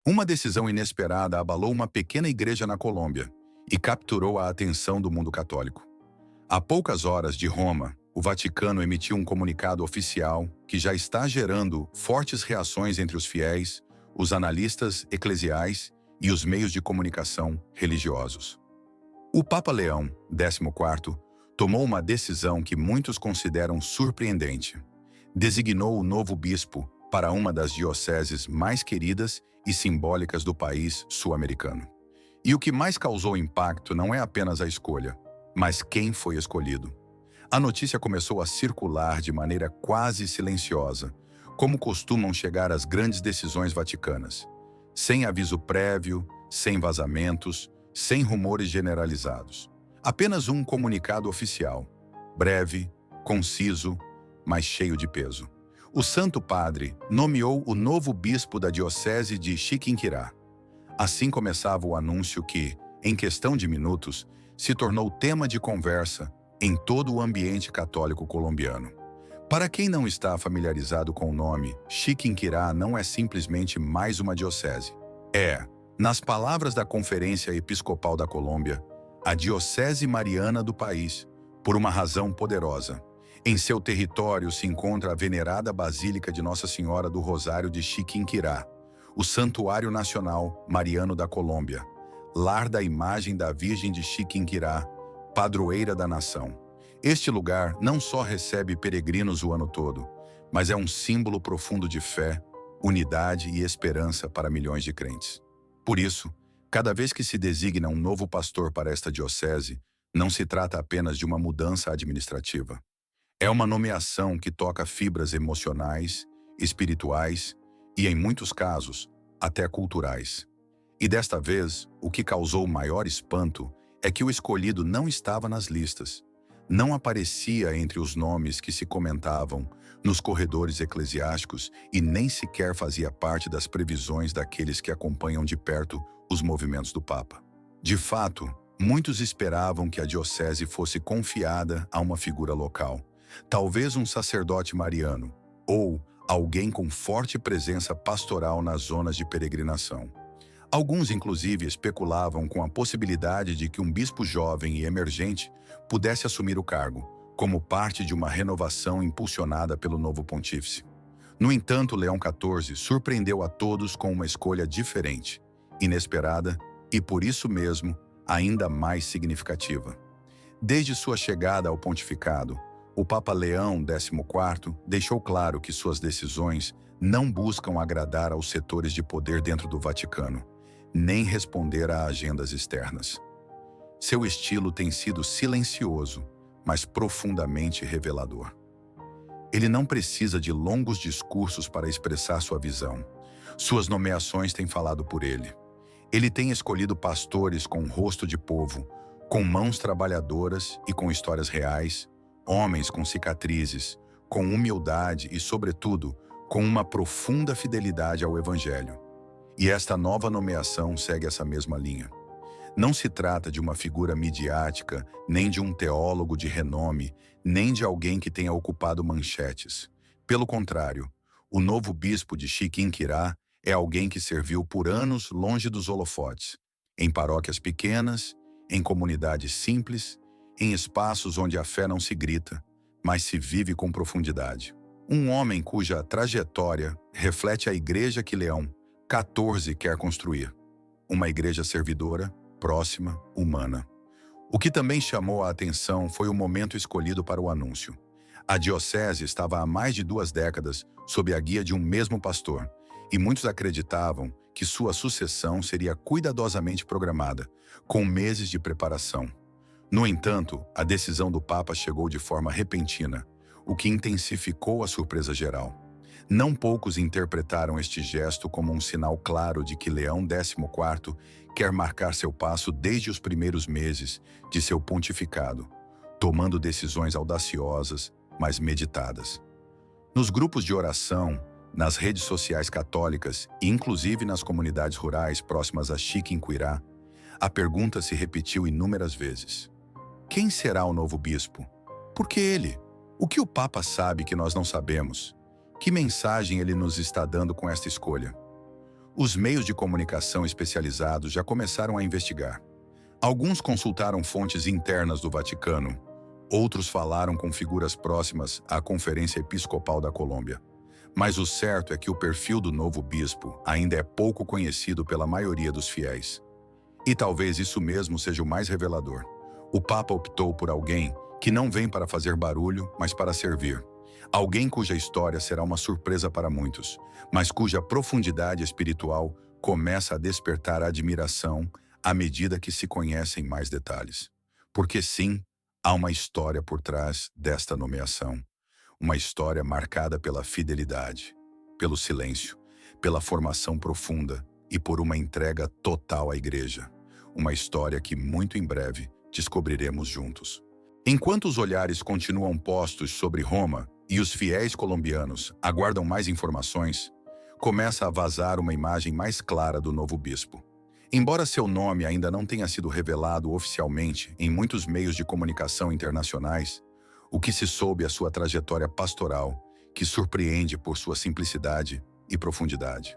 Uma decisão inesperada abalou uma pequena igreja na Colômbia e capturou a atenção do mundo católico. A poucas horas de Roma, o Vaticano emitiu um comunicado oficial que já está gerando fortes reações entre os fiéis, os analistas eclesiais e os meios de comunicação religiosos. O Papa Leão XIV tomou uma decisão que muitos consideram surpreendente. Designou o novo bispo para uma das dioceses mais queridas e simbólicas do país sul-americano. E o que mais causou impacto não é apenas a escolha, mas quem foi escolhido. A notícia começou a circular de maneira quase silenciosa, como costumam chegar as grandes decisões vaticanas. Sem aviso prévio, sem vazamentos, sem rumores generalizados. Apenas um comunicado oficial, breve, conciso, mas cheio de peso. O Santo Padre nomeou o novo bispo da diocese de Chiquinquirá. Assim começava o anúncio que, em questão de minutos, se tornou tema de conversa em todo o ambiente católico colombiano. Para quem não está familiarizado com o nome, Chiquinquirá não é simplesmente mais uma diocese. É, nas palavras da Conferência Episcopal da Colômbia, a diocese mariana do país, por uma razão poderosa. Em seu território se encontra a venerada Basílica de Nossa Senhora do Rosário de Chiquinquirá, o Santuário Nacional Mariano da Colômbia, lar da imagem da Virgem de Chiquinquirá, padroeira da nação. Este lugar não só recebe peregrinos o ano todo, mas é um símbolo profundo de fé, unidade e esperança para milhões de crentes. Por isso, cada vez que se designa um novo pastor para esta diocese, não se trata apenas de uma mudança administrativa. É uma nomeação que toca fibras emocionais, espirituais e, em muitos casos, até culturais. E desta vez, o que causou maior espanto é que o escolhido não estava nas listas. Não aparecia entre os nomes que se comentavam nos corredores eclesiásticos e nem sequer fazia parte das previsões daqueles que acompanham de perto os movimentos do Papa. De fato, muitos esperavam que a diocese fosse confiada a uma figura local, talvez um sacerdote mariano, ou alguém com forte presença pastoral nas zonas de peregrinação. Alguns, inclusive, especulavam com a possibilidade de que um bispo jovem e emergente pudesse assumir o cargo, como parte de uma renovação impulsionada pelo novo pontífice. No entanto, Leão XIV surpreendeu a todos com uma escolha diferente, inesperada e, por isso mesmo, ainda mais significativa. Desde sua chegada ao pontificado, o Papa Leão XIV deixou claro que suas decisões não buscam agradar aos setores de poder dentro do Vaticano, nem responder a agendas externas. Seu estilo tem sido silencioso, mas profundamente revelador. Ele não precisa de longos discursos para expressar sua visão. Suas nomeações têm falado por ele. Ele tem escolhido pastores com rosto de povo, com mãos trabalhadoras e com histórias reais, homens com cicatrizes, com humildade e, sobretudo, com uma profunda fidelidade ao Evangelho. E esta nova nomeação segue essa mesma linha. Não se trata de uma figura midiática, nem de um teólogo de renome, nem de alguém que tenha ocupado manchetes. Pelo contrário, o novo bispo de Chiquinquirá é alguém que serviu por anos longe dos holofotes, em paróquias pequenas, em comunidades simples, em espaços onde a fé não se grita, mas se vive com profundidade. Um homem cuja trajetória reflete a igreja que Leão XIV quer construir. Uma igreja servidora, próxima, humana. O que também chamou a atenção foi o momento escolhido para o anúncio. A diocese estava há mais de 2 décadas sob a guia de um mesmo pastor, e muitos acreditavam que sua sucessão seria cuidadosamente programada, com meses de preparação. No entanto, a decisão do Papa chegou de forma repentina, o que intensificou a surpresa geral. Não poucos interpretaram este gesto como um sinal claro de que Leão XIV quer marcar seu passo desde os primeiros meses de seu pontificado, tomando decisões audaciosas, mas meditadas. Nos grupos de oração, nas redes sociais católicas e inclusive nas comunidades rurais próximas a Chiquinquirá, a pergunta se repetiu inúmeras vezes. Quem será o novo bispo? Por que ele? O que o Papa sabe que nós não sabemos? Que mensagem ele nos está dando com esta escolha? Os meios de comunicação especializados já começaram a investigar. Alguns consultaram fontes internas do Vaticano, outros falaram com figuras próximas à Conferência Episcopal da Colômbia. Mas o certo é que o perfil do novo bispo ainda é pouco conhecido pela maioria dos fiéis. E talvez isso mesmo seja o mais revelador. O Papa optou por alguém que não vem para fazer barulho, mas para servir. Alguém cuja história será uma surpresa para muitos, mas cuja profundidade espiritual começa a despertar admiração à medida que se conhecem mais detalhes. Porque sim, há uma história por trás desta nomeação. Uma história marcada pela fidelidade, pelo silêncio, pela formação profunda e por uma entrega total à Igreja. Uma história que muito em breve descobriremos juntos. Enquanto os olhares continuam postos sobre Roma e os fiéis colombianos aguardam mais informações, começa a vazar uma imagem mais clara do novo bispo. Embora seu nome ainda não tenha sido revelado oficialmente em muitos meios de comunicação internacionais, o que se soube é sua trajetória pastoral, que surpreende por sua simplicidade e profundidade.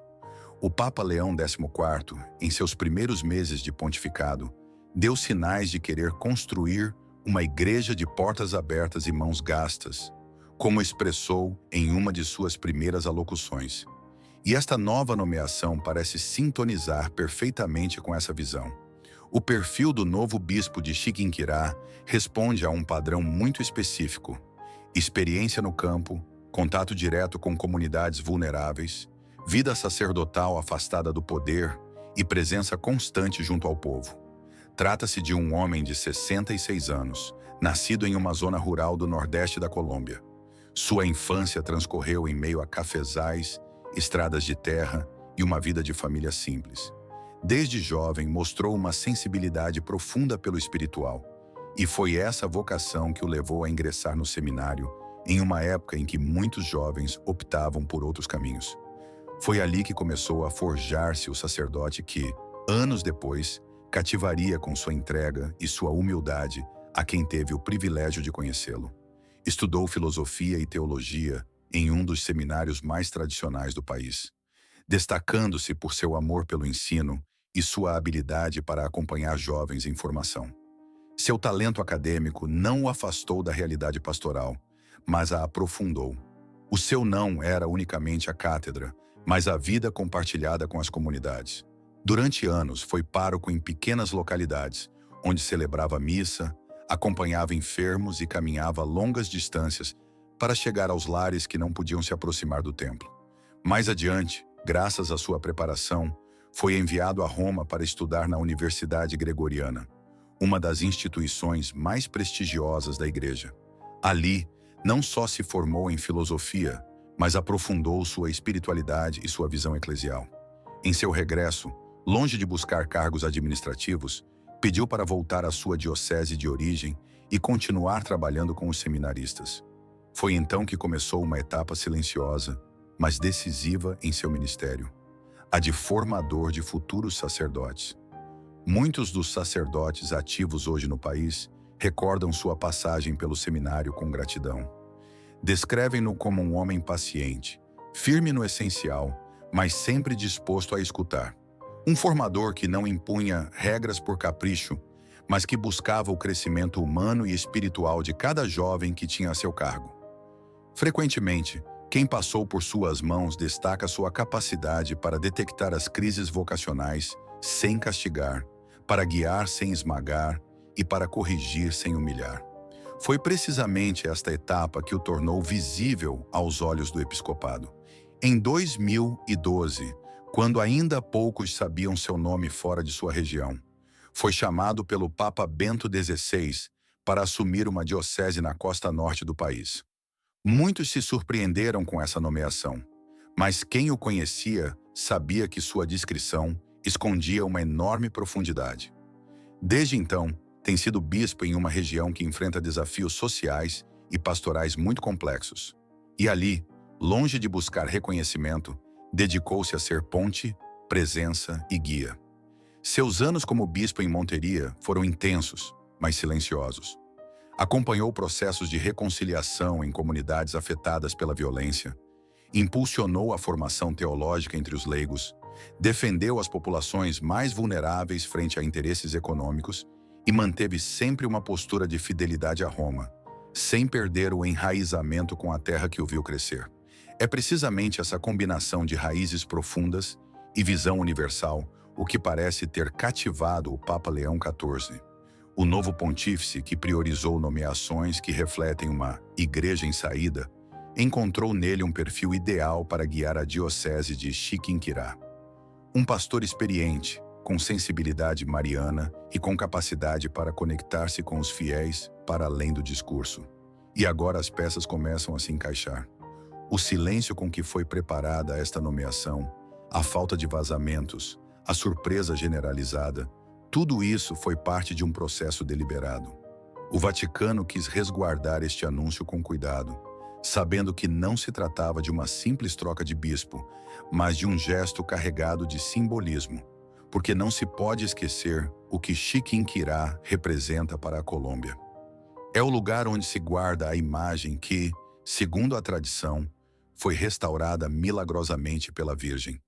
O Papa Leão XIV, em seus primeiros meses de pontificado, deu sinais de querer construir uma igreja de portas abertas e mãos gastas, como expressou em uma de suas primeiras alocuções. E esta nova nomeação parece sintonizar perfeitamente com essa visão. O perfil do novo bispo de Chiquinquirá responde a um padrão muito específico: experiência no campo, contato direto com comunidades vulneráveis, vida sacerdotal afastada do poder e presença constante junto ao povo. Trata-se de um homem de 66 anos, nascido em uma zona rural do nordeste da Colômbia. Sua infância transcorreu em meio a cafezais, estradas de terra e uma vida de família simples. Desde jovem mostrou uma sensibilidade profunda pelo espiritual, e foi essa vocação que o levou a ingressar no seminário em uma época em que muitos jovens optavam por outros caminhos. Foi ali que começou a forjar-se o sacerdote que, anos depois, cativaria com sua entrega e sua humildade a quem teve o privilégio de conhecê-lo. Estudou filosofia e teologia em um dos seminários mais tradicionais do país, destacando-se por seu amor pelo ensino e sua habilidade para acompanhar jovens em formação. Seu talento acadêmico não o afastou da realidade pastoral, mas a aprofundou. O seu não era unicamente a cátedra, mas a vida compartilhada com as comunidades. Durante anos, foi pároco em pequenas localidades, onde celebrava missa, acompanhava enfermos e caminhava longas distâncias para chegar aos lares que não podiam se aproximar do templo. Mais adiante, graças à sua preparação, foi enviado a Roma para estudar na Universidade Gregoriana, uma das instituições mais prestigiosas da Igreja. Ali, não só se formou em filosofia, mas aprofundou sua espiritualidade e sua visão eclesial. Em seu regresso, longe de buscar cargos administrativos, pediu para voltar à sua diocese de origem e continuar trabalhando com os seminaristas. Foi então que começou uma etapa silenciosa, mas decisiva em seu ministério, a de formador de futuros sacerdotes. Muitos dos sacerdotes ativos hoje no país recordam sua passagem pelo seminário com gratidão. Descrevem-no como um homem paciente, firme no essencial, mas sempre disposto a escutar. Um formador que não impunha regras por capricho, mas que buscava o crescimento humano e espiritual de cada jovem que tinha a seu cargo. Frequentemente, quem passou por suas mãos destaca sua capacidade para detectar as crises vocacionais sem castigar, para guiar sem esmagar e para corrigir sem humilhar. Foi precisamente esta etapa que o tornou visível aos olhos do episcopado. Em 2012, quando ainda poucos sabiam seu nome fora de sua região, foi chamado pelo Papa Bento XVI para assumir uma diocese na costa norte do país. Muitos se surpreenderam com essa nomeação, mas quem o conhecia sabia que sua descrição escondia uma enorme profundidade. Desde então, tem sido bispo em uma região que enfrenta desafios sociais e pastorais muito complexos. E ali, longe de buscar reconhecimento, dedicou-se a ser ponte, presença e guia. Seus anos como bispo em Monteria foram intensos, mas silenciosos. Acompanhou processos de reconciliação em comunidades afetadas pela violência, impulsionou a formação teológica entre os leigos Defendeu as populações mais vulneráveis frente a interesses econômicos e manteve sempre uma postura de fidelidade a Roma, sem perder o enraizamento com a terra que o viu crescer. É precisamente essa combinação de raízes profundas e visão universal o que parece ter cativado o Papa Leão XIV. O novo pontífice, que priorizou nomeações que refletem uma igreja em saída, encontrou nele um perfil ideal para guiar a diocese de Chiquinquirá. Um pastor experiente, com sensibilidade mariana e com capacidade para conectar-se com os fiéis para além do discurso. E agora as peças começam a se encaixar. O silêncio com que foi preparada esta nomeação, a falta de vazamentos, a surpresa generalizada, tudo isso foi parte de um processo deliberado. O Vaticano quis resguardar este anúncio com cuidado, sabendo que não se tratava de uma simples troca de bispo, mas de um gesto carregado de simbolismo, porque não se pode esquecer o que Chiquinquirá representa para a Colômbia. É o lugar onde se guarda a imagem que, segundo a tradição, foi restaurada milagrosamente pela Virgem.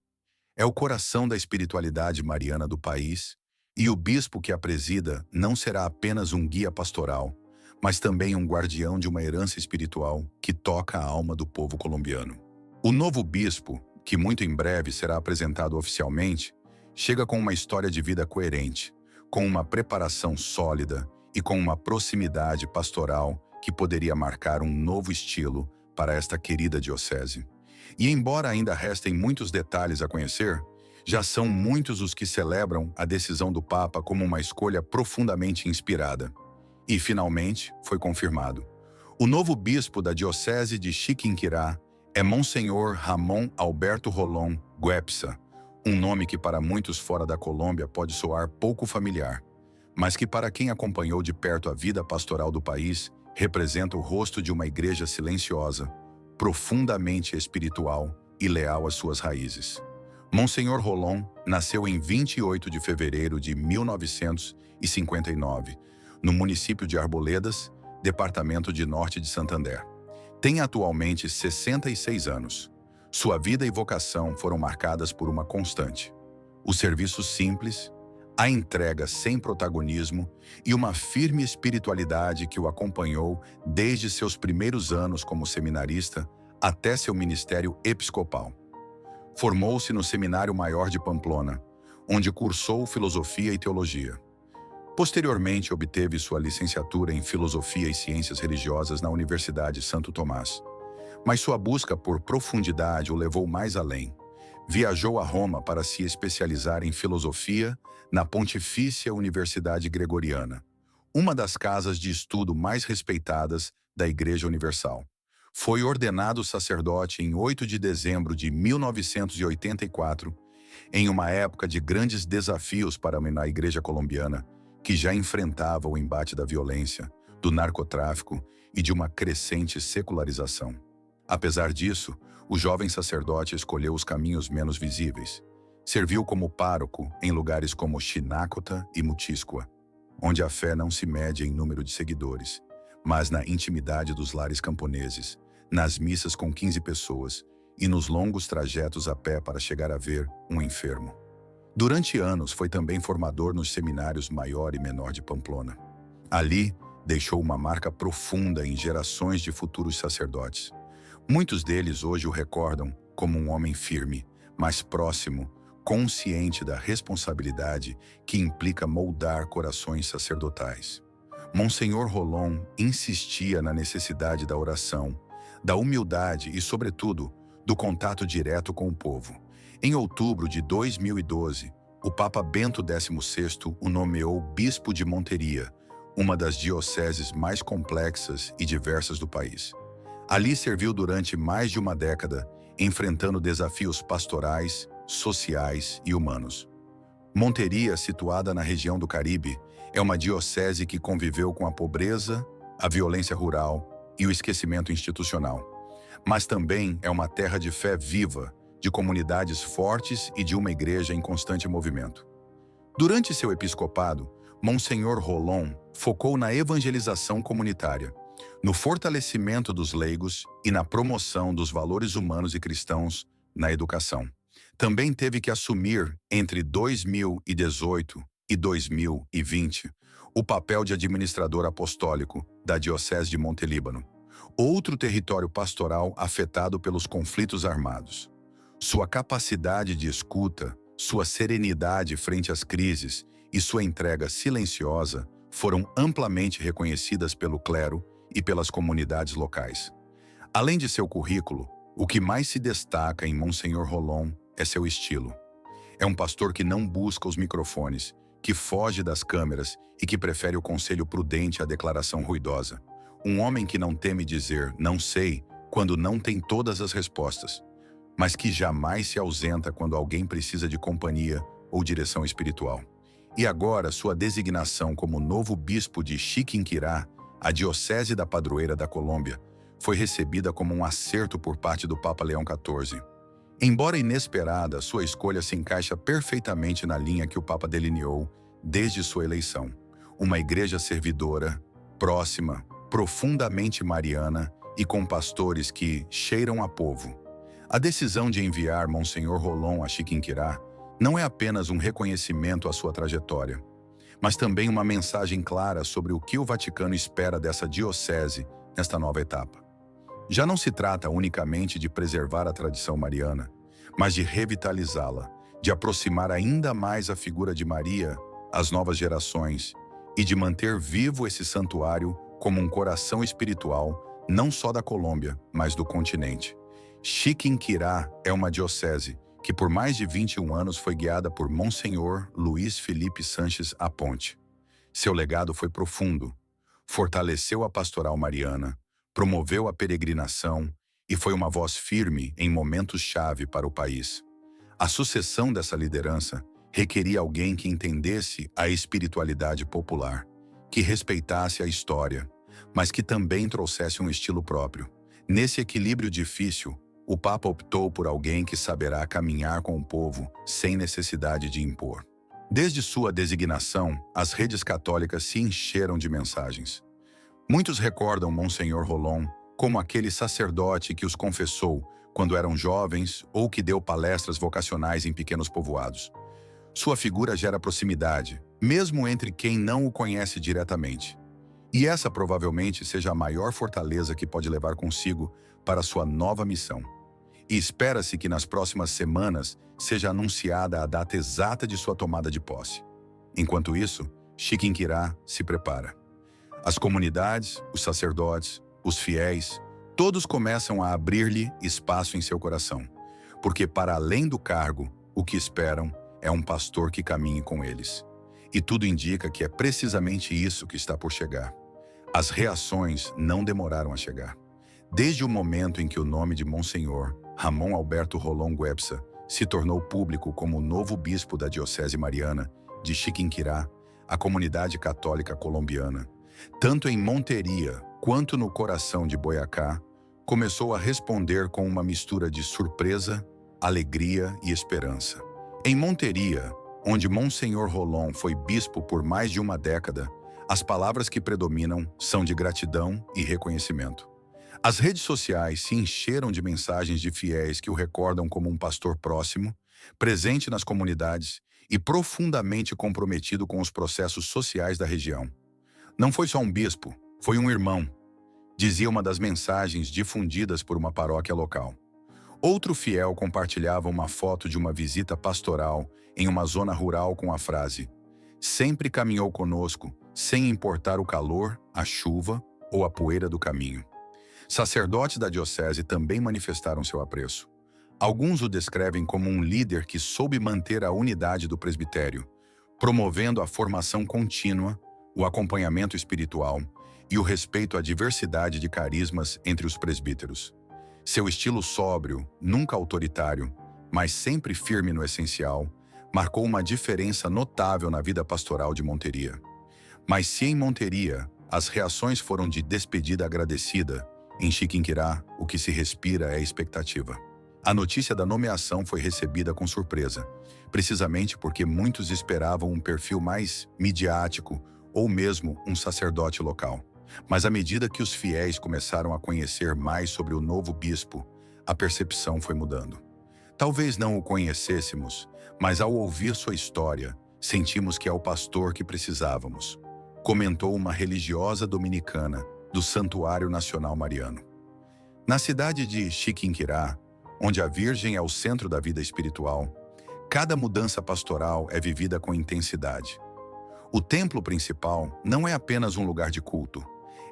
É o coração da espiritualidade mariana do país, e o bispo que a presida não será apenas um guia pastoral, mas também um guardião de uma herança espiritual que toca a alma do povo colombiano. O novo bispo, que muito em breve será apresentado oficialmente, chega com uma história de vida coerente, com uma preparação sólida e com uma proximidade pastoral que poderia marcar um novo estilo para esta querida diocese. E embora ainda restem muitos detalhes a conhecer, já são muitos os que celebram a decisão do Papa como uma escolha profundamente inspirada. E, finalmente, foi confirmado. O novo bispo da diocese de Chiquinquirá é Monsenhor Ramon Alberto Rolón Guepsa, um nome que para muitos fora da Colômbia pode soar pouco familiar, mas que para quem acompanhou de perto a vida pastoral do país, representa o rosto de uma igreja silenciosa, profundamente espiritual e leal às suas raízes. Monsenhor Rolón nasceu em 28 de fevereiro de 1959, no município de Arboledas, departamento de Norte de Santander. Tem atualmente 66 anos. Sua vida e vocação foram marcadas por uma constante: o serviço simples, a entrega sem protagonismo e uma firme espiritualidade que o acompanhou desde seus primeiros anos como seminarista até seu ministério episcopal. Formou-se no Seminário Maior de Pamplona, onde cursou filosofia e teologia. Posteriormente, obteve sua licenciatura em Filosofia e Ciências Religiosas na Universidade Santo Tomás. Mas sua busca por profundidade o levou mais além. Viajou a Roma para se especializar em filosofia na Pontifícia Universidade Gregoriana, uma das casas de estudo mais respeitadas da Igreja Universal. Foi ordenado sacerdote em 8 de dezembro de 1984, em uma época de grandes desafios para a Igreja colombiana, que já enfrentava o embate da violência, do narcotráfico e de uma crescente secularização. Apesar disso, o jovem sacerdote escolheu os caminhos menos visíveis. Serviu como pároco em lugares como Chinácota e Mutiscoa, onde a fé não se mede em número de seguidores, mas na intimidade dos lares camponeses, nas missas com 15 pessoas e nos longos trajetos a pé para chegar a ver um enfermo. Durante anos foi também formador nos seminários Maior e Menor de Pamplona. Ali, deixou uma marca profunda em gerações de futuros sacerdotes. Muitos deles hoje o recordam como um homem firme, mas próximo, consciente da responsabilidade que implica moldar corações sacerdotais. Monsenhor Rolón insistia na necessidade da oração, da humildade e, sobretudo, do contato direto com o povo. Em outubro de 2012, o Papa Bento XVI o nomeou bispo de Monteria, uma das dioceses mais complexas e diversas do país. Ali serviu durante mais de uma década, enfrentando desafios pastorais, sociais e humanos. Monteria, situada na região do Caribe, é uma diocese que conviveu com a pobreza, a violência rural e o esquecimento institucional. Mas também é uma terra de fé viva, de comunidades fortes e de uma igreja em constante movimento. Durante seu episcopado, Monsenhor Rolón focou na evangelização comunitária, no fortalecimento dos leigos e na promoção dos valores humanos e cristãos na educação. Também teve que assumir, entre 2018 e 2020, o papel de administrador apostólico da Diocese de Monte Líbano, outro território pastoral afetado pelos conflitos armados. Sua capacidade de escuta, sua serenidade frente às crises e sua entrega silenciosa foram amplamente reconhecidas pelo clero e pelas comunidades locais. Além de seu currículo, o que mais se destaca em Monsenhor Rolón é seu estilo. É um pastor que não busca os microfones, que foge das câmeras e que prefere o conselho prudente à declaração ruidosa. Um homem que não teme dizer "não sei" quando não tem todas as respostas, mas que jamais se ausenta quando alguém precisa de companhia ou direção espiritual. E agora, sua designação como novo bispo de Chiquinquirá, a Diocese da Padroeira da Colômbia, foi recebida como um acerto por parte do Papa Leão XIV. Embora inesperada, sua escolha se encaixa perfeitamente na linha que o Papa delineou desde sua eleição. Uma igreja servidora, próxima, profundamente mariana e com pastores que cheiram a povo. A decisão de enviar Monsenhor Rolón a Chiquinquirá não é apenas um reconhecimento à sua trajetória, mas também uma mensagem clara sobre o que o Vaticano espera dessa diocese nesta nova etapa. Já não se trata unicamente de preservar a tradição mariana, mas de revitalizá-la, de aproximar ainda mais a figura de Maria às novas gerações e de manter vivo esse santuário como um coração espiritual não só da Colômbia, mas do continente. Chiquinquirá é uma diocese que por mais de 21 anos foi guiada por Monsenhor Luiz Felipe Sanches Aponte. Seu legado foi profundo, fortaleceu a pastoral mariana, promoveu a peregrinação e foi uma voz firme em momentos-chave para o país. A sucessão dessa liderança requeria alguém que entendesse a espiritualidade popular, que respeitasse a história, mas que também trouxesse um estilo próprio. Nesse equilíbrio difícil, o Papa optou por alguém que saberá caminhar com o povo sem necessidade de impor. Desde sua designação, as redes católicas se encheram de mensagens. Muitos recordam Monsenhor Rolón como aquele sacerdote que os confessou quando eram jovens ou que deu palestras vocacionais em pequenos povoados. Sua figura gera proximidade, mesmo entre quem não o conhece diretamente. E essa provavelmente seja a maior fortaleza que pode levar consigo para sua nova missão. E espera-se que nas próximas semanas seja anunciada a data exata de sua tomada de posse. Enquanto isso, Chiquinquirá se prepara. As comunidades, os sacerdotes, os fiéis, todos começam a abrir-lhe espaço em seu coração, porque para além do cargo, o que esperam é um pastor que caminhe com eles. E tudo indica que é precisamente isso que está por chegar. As reações não demoraram a chegar. Desde o momento em que o nome de Monsenhor Ramon Alberto Rolón Guepsa se tornou público como o novo bispo da Diocese Mariana de Chiquinquirá, a comunidade católica colombiana, tanto em Montería quanto no coração de Boyacá, começou a responder com uma mistura de surpresa, alegria e esperança. Em Montería, onde Monsenhor Rolón foi bispo por mais de uma década, as palavras que predominam são de gratidão e reconhecimento. As redes sociais se encheram de mensagens de fiéis que o recordam como um pastor próximo, presente nas comunidades e profundamente comprometido com os processos sociais da região. Não foi só um bispo, foi um irmão, dizia uma das mensagens difundidas por uma paróquia local. Outro fiel compartilhava uma foto de uma visita pastoral em uma zona rural com a frase: "Sempre caminhou conosco, sem importar o calor, a chuva ou a poeira do caminho." Sacerdotes da diocese também manifestaram seu apreço. Alguns o descrevem como um líder que soube manter a unidade do presbitério, promovendo a formação contínua, o acompanhamento espiritual e o respeito à diversidade de carismas entre os presbíteros. Seu estilo sóbrio, nunca autoritário, mas sempre firme no essencial, marcou uma diferença notável na vida pastoral de Montería. Mas se em Montería as reações foram de despedida agradecida, em Chiquinquirá o que se respira é expectativa. A notícia da nomeação foi recebida com surpresa, precisamente porque muitos esperavam um perfil mais midiático ou mesmo um sacerdote local. Mas à medida que os fiéis começaram a conhecer mais sobre o novo bispo, a percepção foi mudando. Talvez não o conhecêssemos, mas ao ouvir sua história, sentimos que é o pastor que precisávamos, comentou uma religiosa dominicana do Santuário Nacional Mariano. Na cidade de Chiquinquirá, onde a Virgem é o centro da vida espiritual, cada mudança pastoral é vivida com intensidade. O templo principal não é apenas um lugar de culto,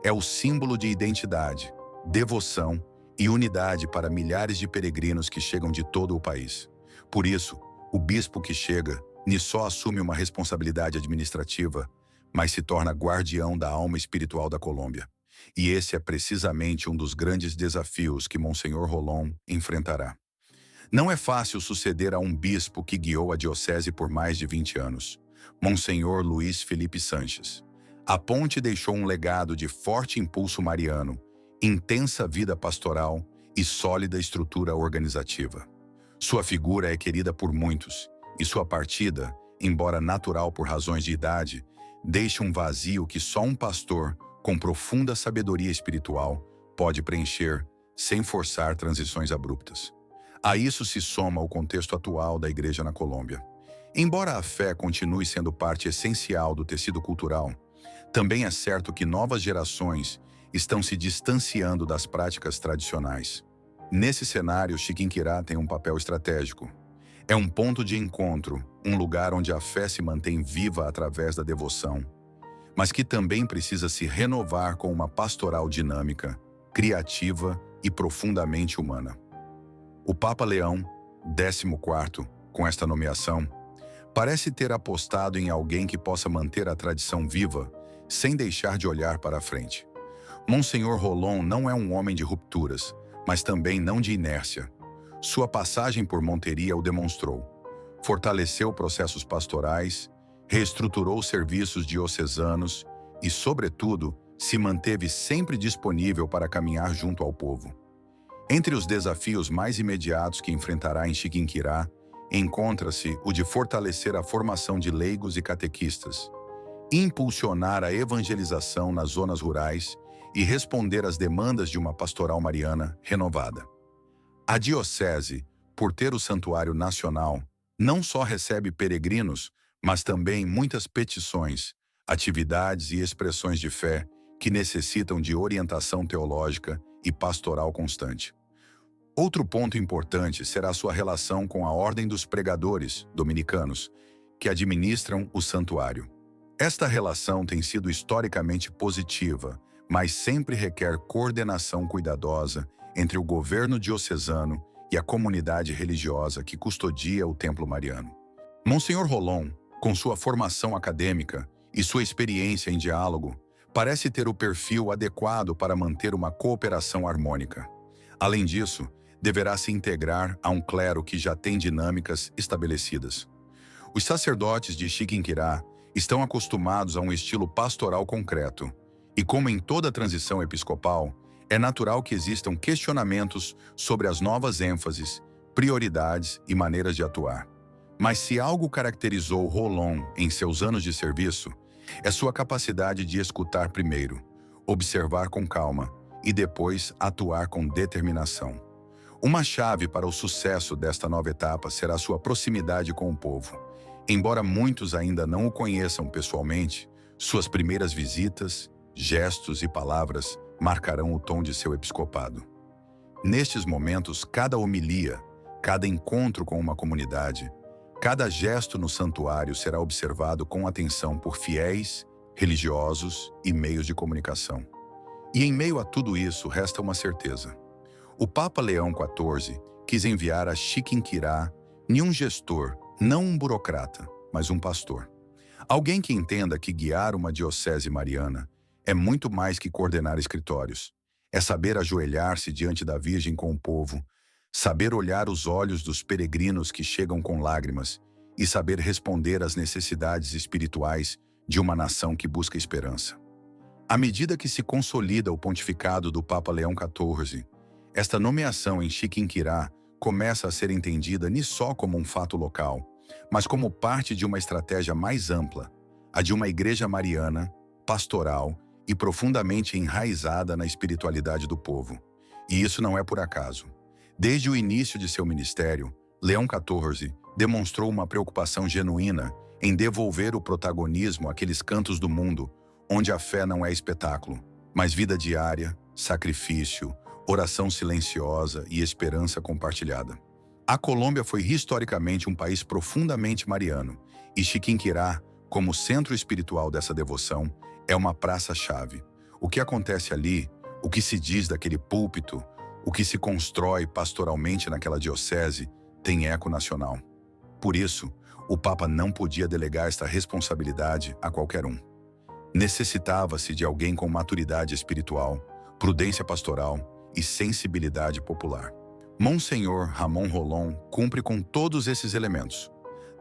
é o símbolo de identidade, devoção e unidade para milhares de peregrinos que chegam de todo o país. Por isso, o bispo que chega nem só assume uma responsabilidade administrativa, mas se torna guardião da alma espiritual da Colômbia. E esse é precisamente um dos grandes desafios que Monsenhor Rolón enfrentará. Não é fácil suceder a um bispo que guiou a diocese por mais de 20 anos, Monsenhor Luiz Felipe Sanches. A ponte deixou um legado de forte impulso mariano, intensa vida pastoral e sólida estrutura organizativa. Sua figura é querida por muitos, e sua partida, embora natural por razões de idade, deixa um vazio que só um pastor, com profunda sabedoria espiritual, pode preencher, sem forçar transições abruptas. A isso se soma o contexto atual da Igreja na Colômbia. Embora a fé continue sendo parte essencial do tecido cultural, também é certo que novas gerações estão se distanciando das práticas tradicionais. Nesse cenário, Chiquinquirá tem um papel estratégico. É um ponto de encontro, um lugar onde a fé se mantém viva através da devoção, mas que também precisa se renovar com uma pastoral dinâmica, criativa e profundamente humana. O Papa Leão XIV, com esta nomeação, parece ter apostado em alguém que possa manter a tradição viva sem deixar de olhar para a frente. Monsenhor Rolón não é um homem de rupturas, mas também não de inércia. Sua passagem por Monteria o demonstrou. Fortaleceu processos pastorais, reestruturou serviços diocesanos e, sobretudo, se manteve sempre disponível para caminhar junto ao povo. Entre os desafios mais imediatos que enfrentará em Chiquinquirá, encontra-se o de fortalecer a formação de leigos e catequistas, impulsionar a evangelização nas zonas rurais e responder às demandas de uma pastoral mariana renovada. A diocese, por ter o Santuário Nacional, não só recebe peregrinos, mas também muitas petições, atividades e expressões de fé que necessitam de orientação teológica e pastoral constante. Outro ponto importante será sua relação com a Ordem dos Pregadores dominicanos, que administram o santuário. Esta relação tem sido historicamente positiva, mas sempre requer coordenação cuidadosa entre o governo diocesano e a comunidade religiosa que custodia o Templo Mariano. Monsenhor Rolón, com sua formação acadêmica e sua experiência em diálogo, parece ter o perfil adequado para manter uma cooperação harmônica. Além disso, deverá se integrar a um clero que já tem dinâmicas estabelecidas. Os sacerdotes de Chiquinquirá estão acostumados a um estilo pastoral concreto, e como em toda transição episcopal, é natural que existam questionamentos sobre as novas ênfases, prioridades e maneiras de atuar. Mas se algo caracterizou Rolón em seus anos de serviço, é sua capacidade de escutar primeiro, observar com calma e depois atuar com determinação. Uma chave para o sucesso desta nova etapa será sua proximidade com o povo. Embora muitos ainda não o conheçam pessoalmente, suas primeiras visitas, gestos e palavras marcarão o tom de seu episcopado. Nestes momentos, cada homilia, cada encontro com uma comunidade, cada gesto no santuário será observado com atenção por fiéis, religiosos e meios de comunicação. E em meio a tudo isso, resta uma certeza. O Papa Leão XIV quis enviar a Chiquinquirá nenhum gestor, não um burocrata, mas um pastor. Alguém que entenda que guiar uma diocese mariana é muito mais que coordenar escritórios. É saber ajoelhar-se diante da Virgem com o povo, saber olhar os olhos dos peregrinos que chegam com lágrimas e saber responder às necessidades espirituais de uma nação que busca esperança. À medida que se consolida o pontificado do Papa Leão XIV, esta nomeação em Chiquinquirá começa a ser entendida não só como um fato local, mas como parte de uma estratégia mais ampla, a de uma igreja mariana, pastoral e profundamente enraizada na espiritualidade do povo. E isso não é por acaso. Desde o início de seu ministério, Leão XIV demonstrou uma preocupação genuína em devolver o protagonismo àqueles cantos do mundo onde a fé não é espetáculo, mas vida diária, sacrifício, oração silenciosa e esperança compartilhada. A Colômbia foi historicamente um país profundamente mariano, e Chiquinquirá, como centro espiritual dessa devoção, é uma praça-chave. O que acontece ali, o que se diz daquele púlpito, o que se constrói pastoralmente naquela diocese, tem eco nacional. Por isso, o Papa não podia delegar esta responsabilidade a qualquer um. Necessitava-se de alguém com maturidade espiritual, prudência pastoral e sensibilidade popular. Monsenhor Ramon Rolón cumpre com todos esses elementos.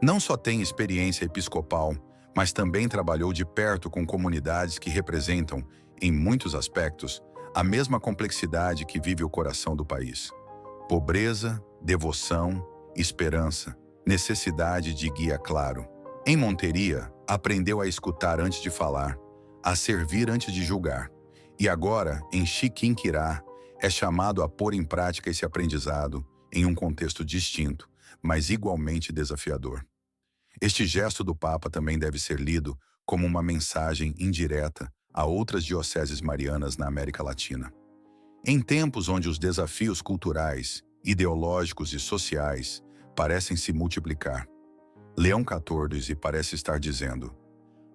Não só tem experiência episcopal, mas também trabalhou de perto com comunidades que representam, em muitos aspectos, a mesma complexidade que vive o coração do país. Pobreza, devoção, esperança, necessidade de guia claro. Em Monteria, aprendeu a escutar antes de falar, a servir antes de julgar. E agora, em Chiquinquirá, é chamado a pôr em prática esse aprendizado em um contexto distinto, mas igualmente desafiador. Este gesto do Papa também deve ser lido como uma mensagem indireta a outras dioceses marianas na América Latina. Em tempos onde os desafios culturais, ideológicos e sociais parecem se multiplicar, Leão XIV parece estar dizendo: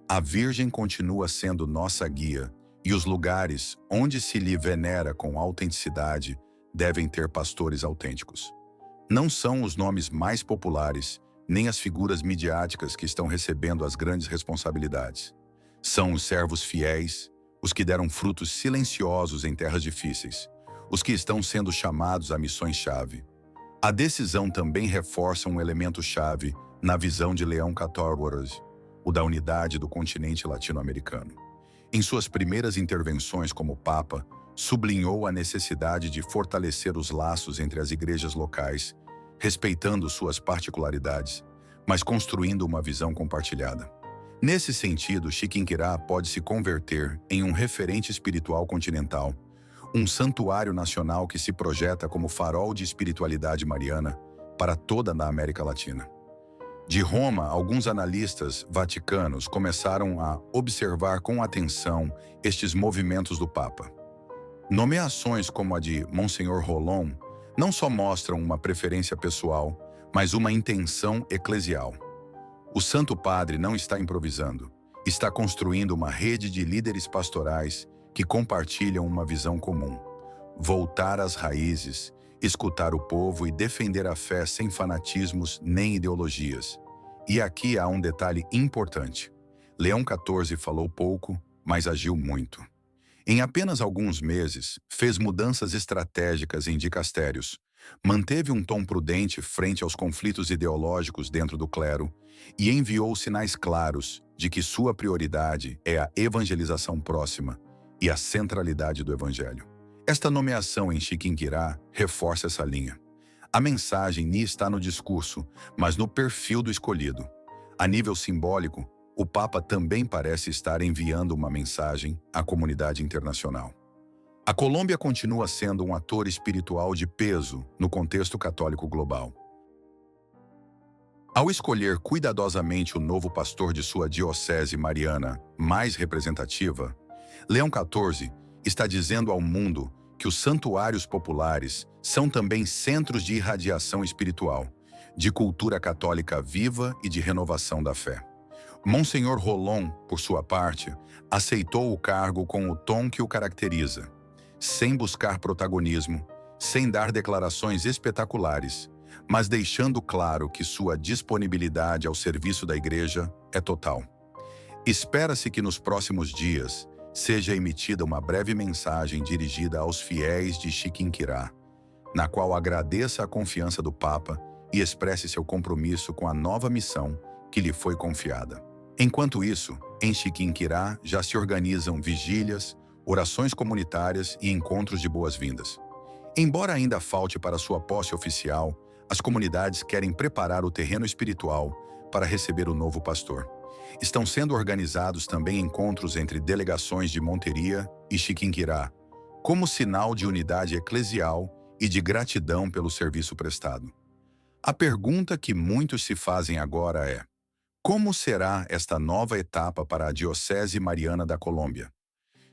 a Virgem continua sendo nossa guia e os lugares onde se lhe venera com autenticidade devem ter pastores autênticos. Não são os nomes mais populares, nem as figuras midiáticas que estão recebendo as grandes responsabilidades. São os servos fiéis, os que deram frutos silenciosos em terras difíceis, os que estão sendo chamados a missões-chave. A decisão também reforça um elemento-chave na visão de Leão XIV, o da unidade do continente latino-americano. Em suas primeiras intervenções como Papa, sublinhou a necessidade de fortalecer os laços entre as igrejas locais, respeitando suas particularidades, mas construindo uma visão compartilhada. Nesse sentido, Chiquinquirá pode se converter em um referente espiritual continental, um santuário nacional que se projeta como farol de espiritualidade mariana para toda a América Latina. De Roma, alguns analistas vaticanos começaram a observar com atenção estes movimentos do Papa. Nomeações como a de Monsenhor Rolón não só mostram uma preferência pessoal, mas uma intenção eclesial. O Santo Padre não está improvisando, está construindo uma rede de líderes pastorais que compartilham uma visão comum: voltar às raízes, escutar o povo e defender a fé sem fanatismos nem ideologias. E aqui há um detalhe importante. Leão XIV falou pouco, mas agiu muito. Em apenas alguns meses, fez mudanças estratégicas em dicastérios, manteve um tom prudente frente aos conflitos ideológicos dentro do clero e enviou sinais claros de que sua prioridade é a evangelização próxima e a centralidade do Evangelho. Esta nomeação em Chiquinquirá reforça essa linha. A mensagem nem está no discurso, mas no perfil do escolhido. A nível simbólico, o Papa também parece estar enviando uma mensagem à comunidade internacional. A Colômbia continua sendo um ator espiritual de peso no contexto católico global. Ao escolher cuidadosamente o novo pastor de sua diocese mariana mais representativa, Leão XIV está dizendo ao mundo que os santuários populares são também centros de irradiação espiritual, de cultura católica viva e de renovação da fé. Monsenhor Rolón, por sua parte, aceitou o cargo com o tom que o caracteriza, sem buscar protagonismo, sem dar declarações espetaculares, mas deixando claro que sua disponibilidade ao serviço da Igreja é total. Espera-se que nos próximos dias seja emitida uma breve mensagem dirigida aos fiéis de Chiquinquirá, na qual agradeça a confiança do Papa e expresse seu compromisso com a nova missão que lhe foi confiada. Enquanto isso, em Chiquinquirá já se organizam vigílias, orações comunitárias e encontros de boas-vindas. Embora ainda falte para sua posse oficial, as comunidades querem preparar o terreno espiritual para receber o novo pastor. Estão sendo organizados também encontros entre delegações de Monteria e Chiquinquirá, como sinal de unidade eclesial e de gratidão pelo serviço prestado. A pergunta que muitos se fazem agora é: como será esta nova etapa para a Diocese Mariana da Colômbia?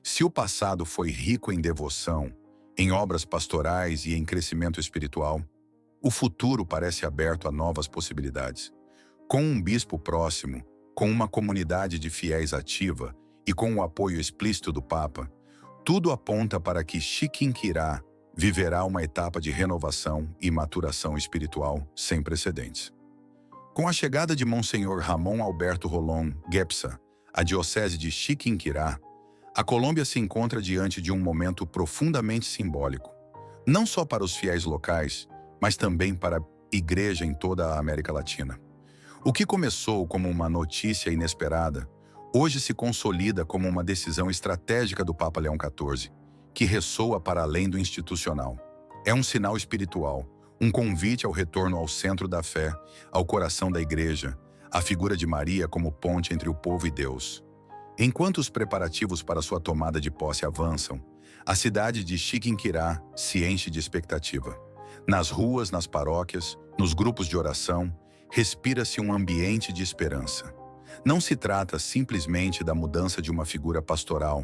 Se o passado foi rico em devoção, em obras pastorais e em crescimento espiritual, o futuro parece aberto a novas possibilidades. Com um bispo próximo, com uma comunidade de fiéis ativa e com o apoio explícito do Papa, tudo aponta para que Chiquinquirá viverá uma etapa de renovação e maturação espiritual sem precedentes. Com a chegada de Monsenhor Ramon Alberto Rolón Guepsa à Diocese de Chiquinquirá, a Colômbia se encontra diante de um momento profundamente simbólico, não só para os fiéis locais, mas também para a Igreja em toda a América Latina. O que começou como uma notícia inesperada, hoje se consolida como uma decisão estratégica do Papa Leão XIV, que ressoa para além do institucional. É um sinal espiritual, um convite ao retorno ao centro da fé, ao coração da Igreja, à figura de Maria como ponte entre o povo e Deus. Enquanto os preparativos para sua tomada de posse avançam, a cidade de Chiquinquirá se enche de expectativa. Nas ruas, nas paróquias, nos grupos de oração, respira-se um ambiente de esperança. Não se trata simplesmente da mudança de uma figura pastoral,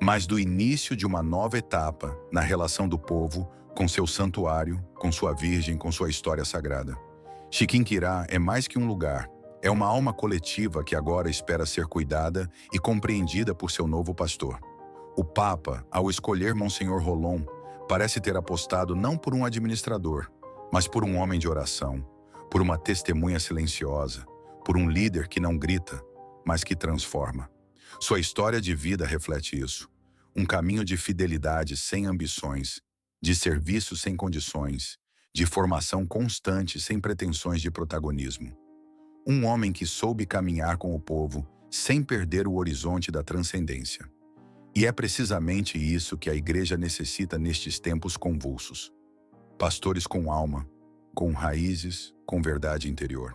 mas do início de uma nova etapa na relação do povo com seu santuário, com sua Virgem, com sua história sagrada. Chiquinquirá é mais que um lugar, é uma alma coletiva que agora espera ser cuidada e compreendida por seu novo pastor. O Papa, ao escolher Monsenhor Rolón, parece ter apostado não por um administrador, mas por um homem de oração, por uma testemunha silenciosa, por um líder que não grita, mas que transforma. Sua história de vida reflete isso. Um caminho de fidelidade sem ambições, de serviço sem condições, de formação constante sem pretensões de protagonismo. Um homem que soube caminhar com o povo sem perder o horizonte da transcendência. E é precisamente isso que a Igreja necessita nestes tempos convulsos. Pastores com alma, com raízes, com verdade interior.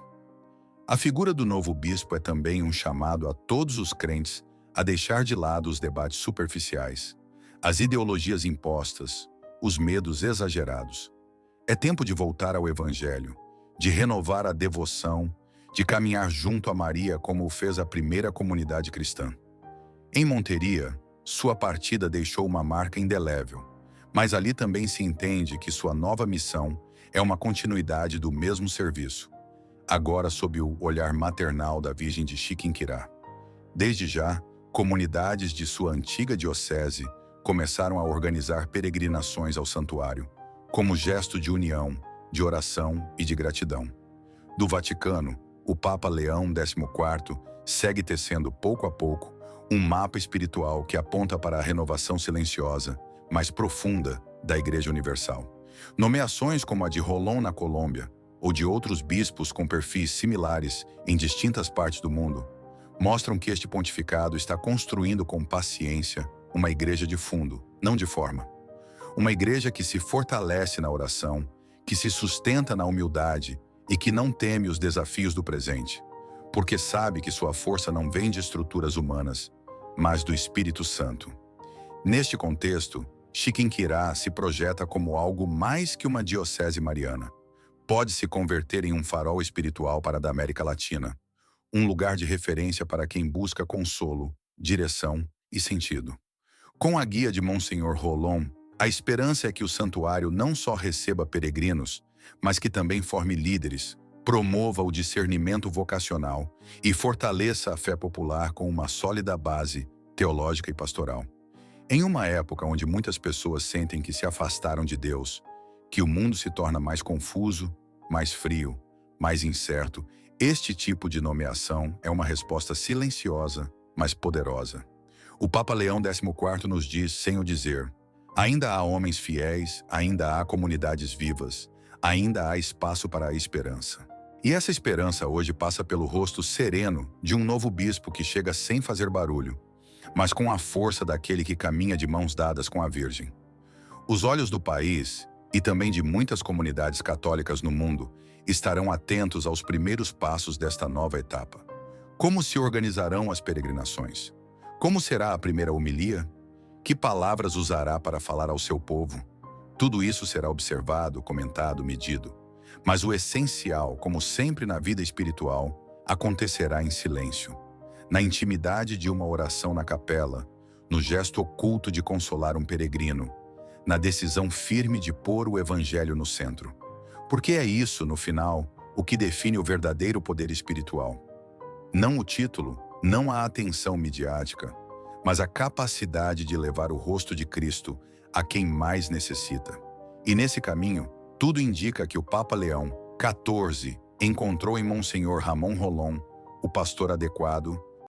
A figura do novo bispo é também um chamado a todos os crentes a deixar de lado os debates superficiais, as ideologias impostas, os medos exagerados. É tempo de voltar ao Evangelho, de renovar a devoção, de caminhar junto a Maria como o fez a primeira comunidade cristã. Em Monteria, sua partida deixou uma marca indelével, mas ali também se entende que sua nova missão é uma continuidade do mesmo serviço, agora sob o olhar maternal da Virgem de Chiquinquirá. Desde já, comunidades de sua antiga diocese começaram a organizar peregrinações ao santuário, como gesto de união, de oração e de gratidão. Do Vaticano, o Papa Leão XIV segue tecendo pouco a pouco um mapa espiritual que aponta para a renovação silenciosa, mas profunda, da Igreja Universal. Nomeações como a de Rolón na Colômbia, ou de outros bispos com perfis similares em distintas partes do mundo, mostram que este pontificado está construindo com paciência uma igreja de fundo, não de forma. Uma igreja que se fortalece na oração, que se sustenta na humildade e que não teme os desafios do presente, porque sabe que sua força não vem de estruturas humanas, mas do Espírito Santo. Neste contexto, Chiquinquirá se projeta como algo mais que uma diocese mariana. Pode se converter em um farol espiritual para a América Latina, um lugar de referência para quem busca consolo, direção e sentido. Com a guia de Monsenhor Rolón, a esperança é que o santuário não só receba peregrinos, mas que também forme líderes, promova o discernimento vocacional e fortaleça a fé popular com uma sólida base teológica e pastoral. Em uma época onde muitas pessoas sentem que se afastaram de Deus, que o mundo se torna mais confuso, mais frio, mais incerto, este tipo de nomeação é uma resposta silenciosa, mas poderosa. O Papa Leão XIV nos diz, sem o dizer, ainda há homens fiéis, ainda há comunidades vivas, ainda há espaço para a esperança. E essa esperança hoje passa pelo rosto sereno de um novo bispo que chega sem fazer barulho, mas com a força daquele que caminha de mãos dadas com a Virgem. Os olhos do país, e também de muitas comunidades católicas no mundo, estarão atentos aos primeiros passos desta nova etapa. Como se organizarão as peregrinações? Como será a primeira homilia? Que palavras usará para falar ao seu povo? Tudo isso será observado, comentado, medido. Mas o essencial, como sempre na vida espiritual, acontecerá em silêncio, na intimidade de uma oração na capela, no gesto oculto de consolar um peregrino, na decisão firme de pôr o evangelho no centro. Porque é isso, no final, o que define o verdadeiro poder espiritual. Não o título, não a atenção midiática, mas a capacidade de levar o rosto de Cristo a quem mais necessita. E nesse caminho, tudo indica que o Papa Leão XIV encontrou em Monsenhor Ramon Rolón o pastor adequado